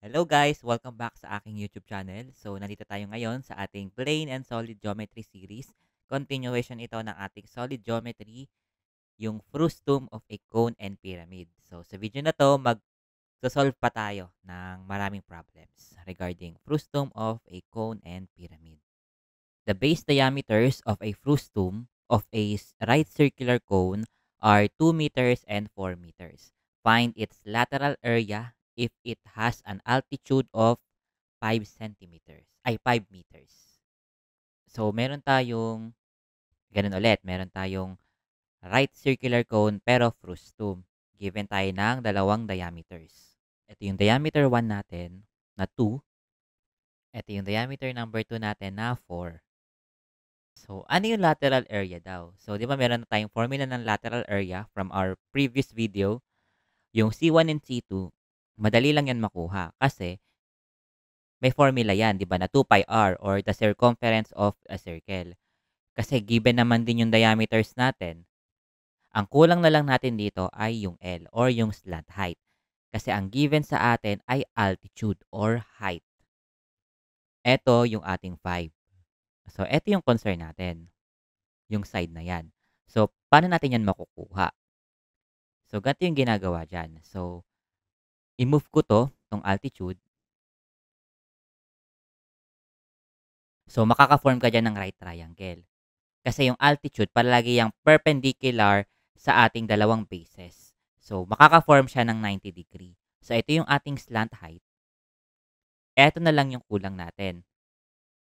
Hello guys! Welcome back sa aking YouTube channel. So, nandito tayo ngayon sa ating Plane and Solid Geometry series. Continuation ito ng ating Solid Geometry, yung frustum of a cone and pyramid. So, sa video na to, mag-solve pa tayo ng maraming problems regarding frustum of a cone and pyramid. The base diameters of a frustum of a right circular cone are 2 meters and 4 meters. Find its lateral area if it has an altitude of 5 centimeters, ay 5 meters. So, meron tayong, ganun ulit, meron tayong right circular cone pero frustum. Given tayo ng dalawang diameters. Ito yung diameter 1 natin na 2. Ito yung diameter number 2 natin na 4. So, ano yung lateral area daw? So, di ba meron na tayong formula ng lateral area from our previous video, yung C1 and C2, madali lang yan makuha kasi may formula yan, di ba, na 2 pi r or the circumference of a circle. Kasi given naman din yung diameters natin, ang kulang na lang natin dito ay yung L or yung slant height. Kasi ang given sa atin ay altitude or height. Ito yung ating 5. So, ito yung concern natin. Yung side na yan. So, paano natin yan makukuha? So, ganito yung ginagawa dyan. So, i-move ko to, tong altitude. So, makaka-form ka dyan ng right triangle. Kasi yung altitude, palagi yung perpendicular sa ating dalawang bases. So, makaka-form siya ng 90 degree. So, ito yung ating slant height. Ito na lang yung kulang natin.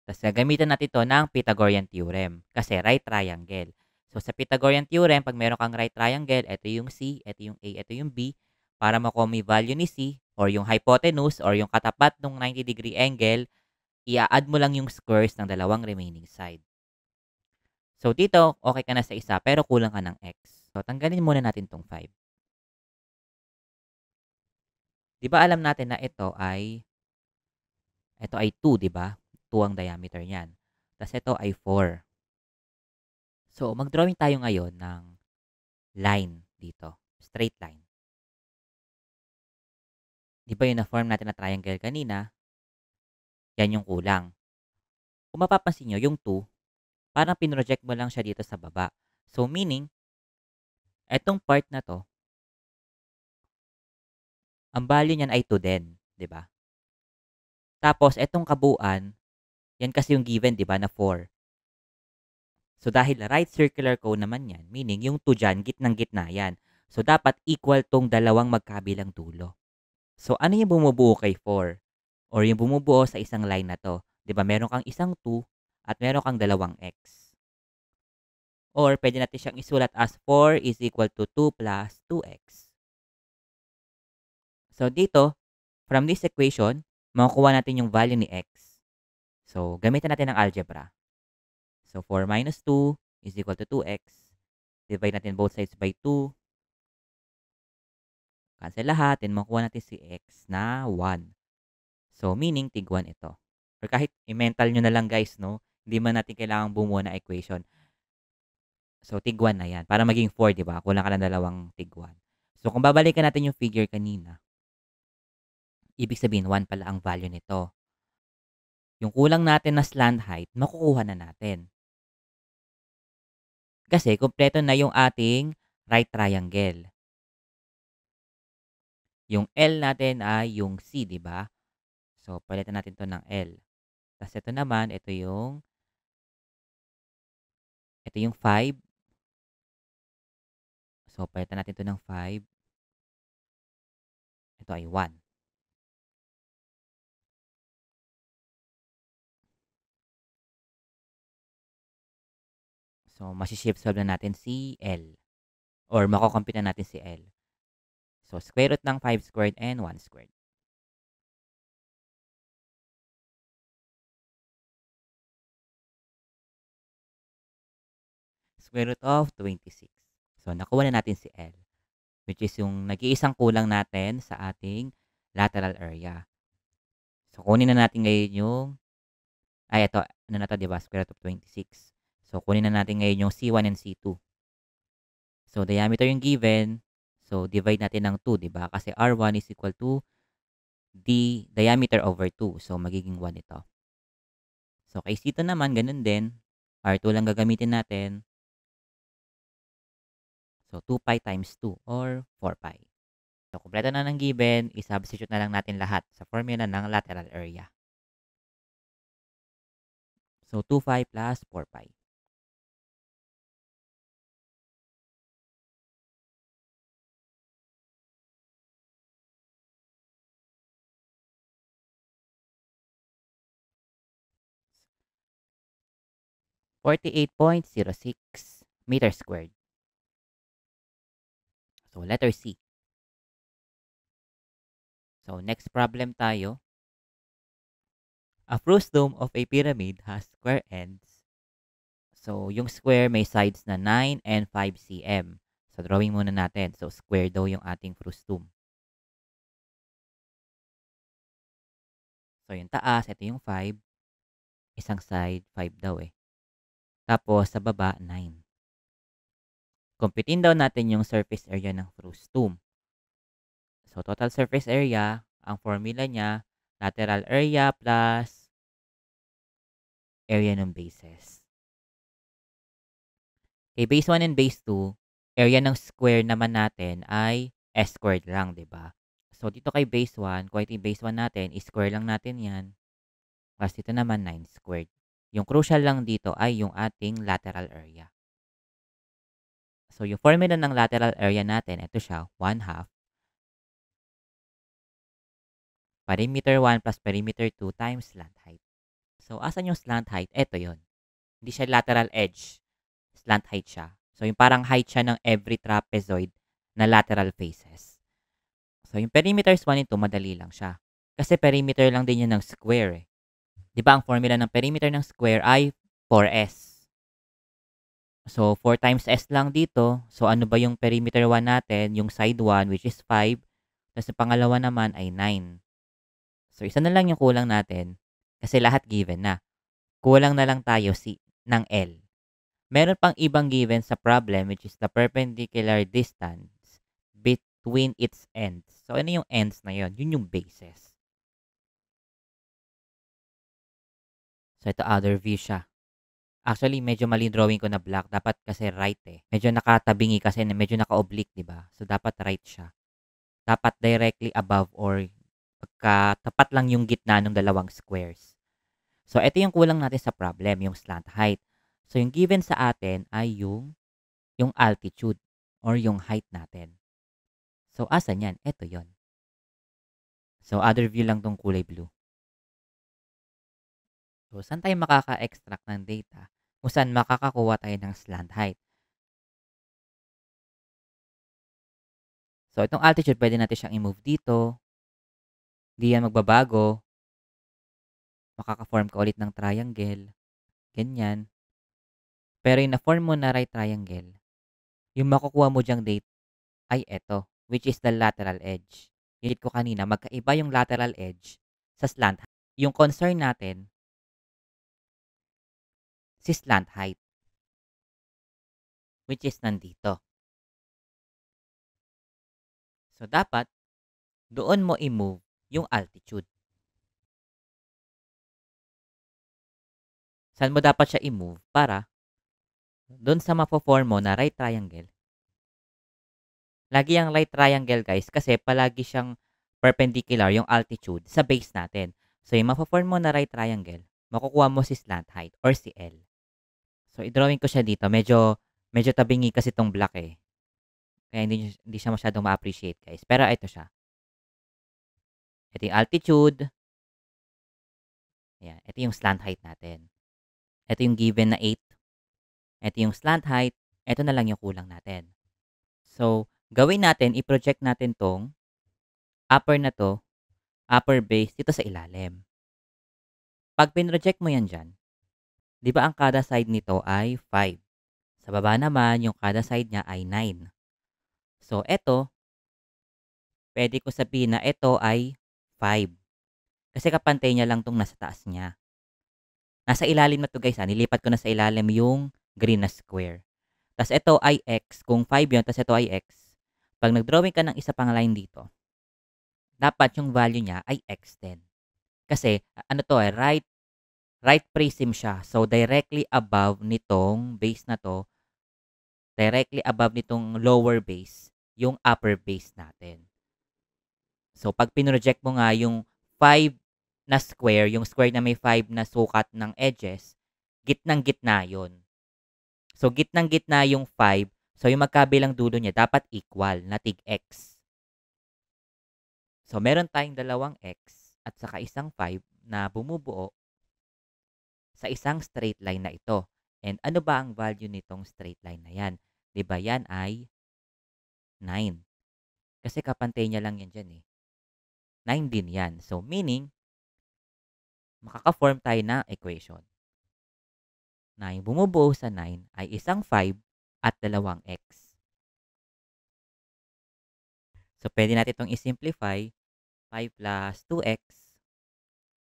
Tapos, gagamitan natin ito ng Pythagorean theorem. Kasi right triangle. So, sa Pythagorean theorem, pag meron kang right triangle, ito yung C, ito yung A, ito yung B. Para makuha mo yung value ni C, or yung hypotenuse, or yung katapat ng 90 degree angle, i-add mo lang yung squares ng dalawang remaining side. So, dito, okay ka na sa isa, pero kulang ka ng x. So, tanggalin muna natin tong 5. Di ba alam natin na ito ay 2, di ba? 2 ang diameter niyan. Tapos ito ay 4. So, mag-drawing tayo ngayon ng line dito. Straight line. Di ba yung na-form natin na triangle kanina? Yan yung kulang. Kung mapapansin nyo, yung 2, parang pinroject mo lang siya dito sa baba. So, meaning, etong part na to, ang value niyan ay 2 din. Di ba? Tapos, etong kabuuan, yan kasi yung given, di ba, na 4. So, dahil right circular cone naman yan, meaning yung 2 dyan, gitnang-gitna yan. So, dapat equal tong dalawang magkabilang dulo. So, ano yung bumubuo kay 4? Or yung bumubuo sa isang line na to? Di ba, meron kang isang 2 at meron kang dalawang x. Or, pwede natin siyang isulat as 4 is equal to 2 plus 2x. So, dito, from this equation, makukuha natin yung value ni x. So, gamitin natin ang algebra. So, 4 minus 2 is equal to 2x. Divide natin both sides by 2. Cancel lahat. Then, makuha natin si x na 1. So, meaning, tig 1 ito. Or kahit i-mental nyo na lang guys, no? Hindi man natin kailangang bumuo na equation. So, tig 1 na yan. Para maging 4, di ba? Kulang ka ng dalawang tig 1. So, kung babalikan natin yung figure kanina, ibig sabihin, 1 pala ang value nito. Yung kulang natin na slant height, makukuha na natin. Kasi, kompleto na yung ating right triangle. Yung L natin ay yung C, di ba? So, palitan natin to ng L. Tapos, ito naman, ito yung 5. So, palitan natin to ng 5. Ito ay 1. So, masi-shift solve na natin si L. Or, makukompute na natin si L. So, square root ng 5 squared and 1 squared. Square root of 26. So, nakuha na natin si L. Which is yung nag-iisang kulang natin sa ating lateral area. So, kunin na natin ngayon yung, ito, ano na to, di ba? Square root of 26. So, kunin na natin ngayon yung C1 and C2. So, diameter yung given. So, divide natin ng 2, di ba? Kasi R1 is equal to the diameter over 2. So, magiging 1 ito. So, kay dito naman, ganun din. R2 lang gagamitin natin. So, 2 pi times 2 or 4 pi. So, kumpleto na ng given, i-substitute na lang natin lahat sa formula ng lateral area. So, 2 pi plus 4 pi. .06 meters squared. So, letter C. So, next problem tayo. A frustum of a pyramid has square ends. So, yung square may sides na 9 and 5 cm. So, drawing muna natin. So, square daw yung ating frustum. So, yung taas, ito yung 5. Isang side, 5 daw eh. Tapos, sa baba, 9. Kumpitin daw natin yung surface area ng frustum. So, total surface area, ang formula niya, lateral area plus area ng bases. Okay, base 1 and base 2, area ng square naman natin ay s squared lang, di ba? So, dito kay base 1, kung ito yung base 1 natin, square lang natin yan. Plus dito naman 9 squared. Yung crucial lang dito ay yung ating lateral area. So, yung formula ng lateral area natin, ito siya, 1/2. Perimeter 1 plus perimeter 2 times slant height. So, asan yung slant height? Ito yon. Hindi siya lateral edge. Slant height siya. So, yung parang height siya ng every trapezoid na lateral faces. So, yung perimeters 1 and 2, madali lang siya. Kasi perimeter lang din yan ng square eh. Di ba ang formula ng perimeter ng square ay 4s. So, 4 times s lang dito. So, ano ba yung perimeter 1 natin? Yung side 1, which is 5. Tapos, yung pangalawa naman ay 9. So, isa na lang yung kulang natin. Kasi lahat given na. Kulang na lang tayo ng L. Meron pang ibang given sa problem, which is the perpendicular distance between its ends. So, ano yung ends na yon? Yun yung bases. So, ito other view siya. Actually, medyo mali drawing ko na black. Dapat kasi right eh. Medyo nakatabingi kasi, medyo naka-oblique, di ba? So, dapat right siya. Dapat directly above or tapat lang yung gitna ng dalawang squares. So, ito yung kulang natin sa problem, yung slant height. So, yung given sa atin ay yung altitude or yung height natin. So, asan yan? Ito yon. So, other view lang tong kulay blue. So, saan tayo makaka-extract ng data? Kung saan makakakuha tayo ng slant height. So, itong altitude, pwede natin siyang i-move dito. Hindi yan magbabago. Makaka-form ka ulit ng triangle. Ganyan. Pero yung na-form mo na right triangle, yung makukuha mo dyang date ay eto, which is the lateral edge. Yung ko kanina, magkaiba yung lateral edge sa slant height. Yung concern natin, si slant height, which is nandito. So, dapat, doon mo i-move yung altitude. Saan mo dapat siya i-move para doon sa mapo-form mo na right triangle. Lagi ang right triangle guys kasi palagi siyang perpendicular yung altitude sa base natin. So, yung mapo-form mo na right triangle, makukuha mo si slant height or si L. So, i-drawing ko siya dito. Medyo tabingi kasi itong black eh. Kaya hindi siya masyadong ma-appreciate guys. Pero ito siya. Ito yung altitude. Ayan. Ito yung slant height natin. Ito yung given na 8. Ito yung slant height. Ito na lang yung kulang natin. So, gawin natin, i-project natin tong upper na to, upper base, dito sa ilalim. Pag pinroject mo yan dyan, di ba ang kada side nito ay 5? Sa baba naman, yung kada side niya ay 9. So, ito, pwede ko sabihin na ito ay 5. Kasi kapantay niya lang tong nasa taas niya. Nasa ilalim na to guys, nilipat ko na sa ilalim yung green na square. Tapos ito ay x, kung 5 yun, tapos ito ay x. Pag nag-drawing ka ng isa pang line dito, dapat yung value niya ay x din. Kasi ano 'to, right prism siya. So, directly above nitong base na 'to, directly above nitong lower base, yung upper base natin. So, 'pag pinroject mo nga yung 5 na square, yung square na may 5 na sukat ng edges, gitnang-gitna yun. So, gitnang-gitna yung 5. So, yung magkabilang dulo niya dapat equal na tig-x. So, meron tayong dalawang x at saka isang 5 na bumubuo sa isang straight line na ito. And ano ba ang value nitong straight line na yan? 'Di ba yan ay 9? Kasi kapantay niya lang yan dyan eh. 9 din yan. So, meaning, makaka-form tayo ng equation na yung bumubuo sa 9 ay isang 5 at dalawang x. So, pwede natin itong i-simplify. 5 plus 2x.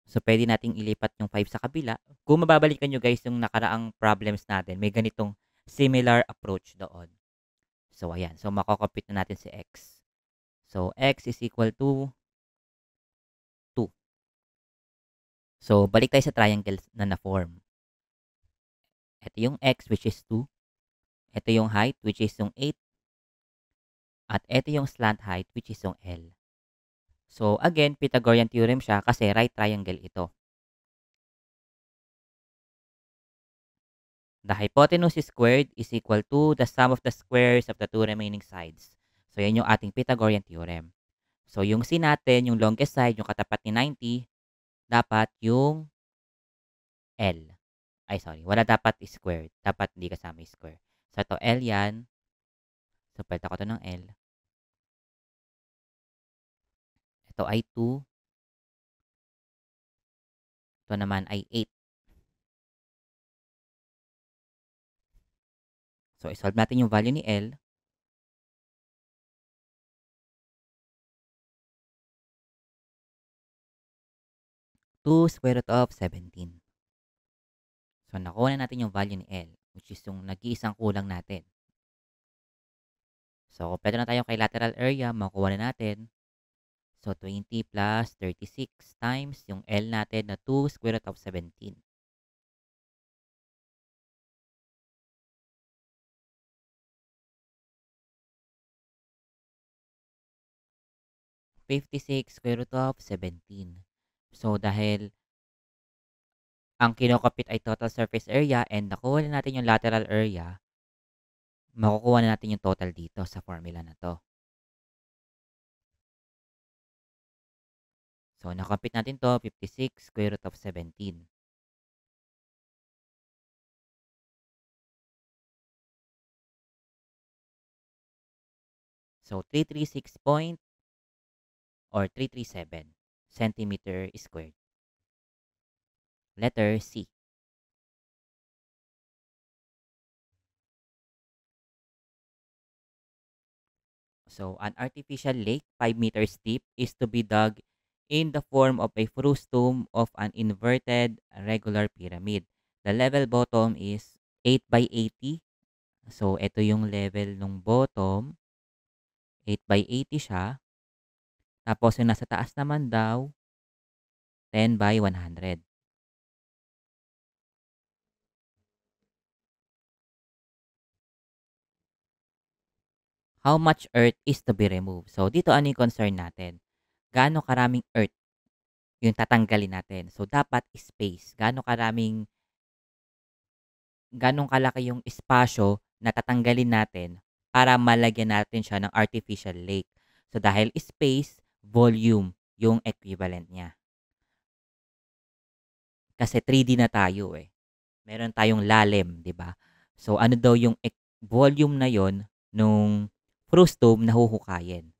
So, pwede nating ilipat yung 5 sa kabila. Kung mababalikan nyo guys yung nakaraang problems natin, may ganitong similar approach doon. So, ayan. So, makocompute na natin si x. So, x is equal to 2. So, balik tayo sa triangle na na-form. Ito yung x which is 2. Ito yung height which is yung 8. At ito yung slant height which is yung L. So, again, Pythagorean theorem siya kasi right triangle ito. The hypotenuse squared is equal to the sum of the squares of the two remaining sides. So, yan yung ating Pythagorean theorem. So, yung C natin, yung longest side, yung katapat ni 90, dapat yung L. Ay, sorry. Wala dapat squared. Dapat hindi kasama yung square. So, ito L yan. So, palta ko ito ng L. Ito ay 2. Ito naman ay 8. So, isolve natin yung value ni L. To square root of 17. So, nakuha na natin yung value ni L, which is yung nag-iisang kulang natin. So, kompleto na tayo kay lateral area, makukuha na natin. So, 20 plus 36 times yung L natin na 2 square root of 17. (56 square root of 17). So, dahil ang kinokopit ay total surface area and nakuha na natin yung lateral area, makukuha na natin yung total dito sa formula na to. So, nakompute natin to, 56 square root of 17. So, 336 point or 337 centimeter squared. Letter C. So, an artificial lake 5 meters deep is to be dug in the form of a frustum of an inverted regular pyramid. The level bottom is 8 by 80. So, ito yung level ng bottom. 8 by 80 siya. Tapos, yung nasa taas naman daw, 10 by 100. How much earth is to be removed? So, dito ano yung concern natin? Gaano karaming earth yung tatanggalin natin? So, dapat space. Ganong kalaki yung espasyo na tatanggalin natin para malagyan natin siya ng artificial lake. So, dahil space, volume yung equivalent niya. Kasi 3D na tayo eh. Meron tayong lalim, di ba? So, ano daw yung volume na yon nung frustum na huhukayin?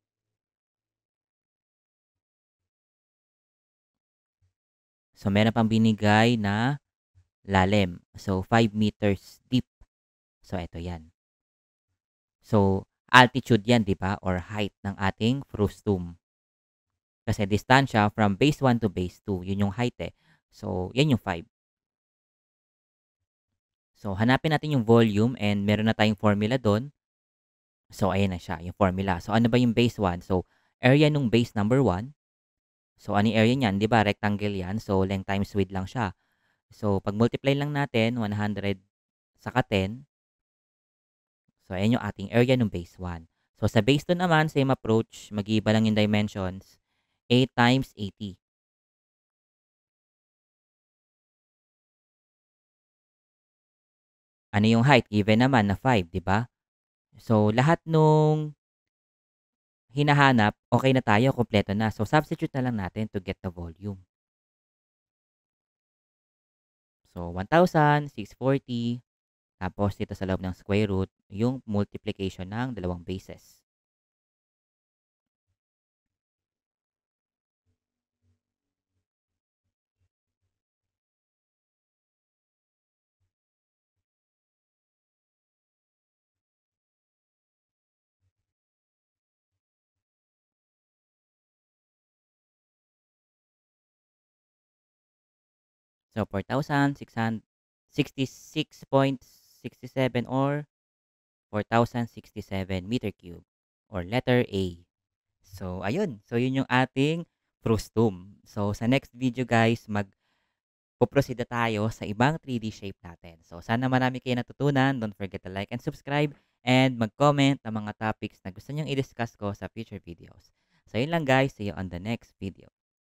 So, meron pang binigay na lalim. So, 5 meters deep. So, ito yan. So, altitude yan, di ba? Or height ng ating frustum. Kasi distansya from base 1 to base 2, yun yung height eh. So, yan yung 5. So, hanapin natin yung volume and meron na tayong formula doon. So, ayan na siya, yung formula. So, ano ba yung base 1? So, area nung base number 1 So, ano yung area niyan? 'Di ba rectangle 'yan, so length times width lang siya. So, pag multiply lang natin 100 saka 10, so ayan yung ating area ng base 1. So, sa base 2 naman, same approach, mag-iiba lang yung dimensions, 8 times 80. Ano yung height? Given naman na 5, 'di ba? So, lahat nung hinahanap, okay na tayo, kumpleto na. So, substitute na lang natin to get the volume. So, 1,640, tapos dito sa loob ng square root, yung multiplication ng dalawang bases. So, 4,666.67 or 4,067 meter cube or letter A. So, ayun. So, yun yung ating frustum. So, sa next video guys, puproceed na tayo sa ibang 3D shape natin. So, sana marami kayo natutunan. Don't forget to like and subscribe and mag-comment ng mga topics na gusto nyong i-discuss ko sa future videos. So, yun lang guys. See you on the next video.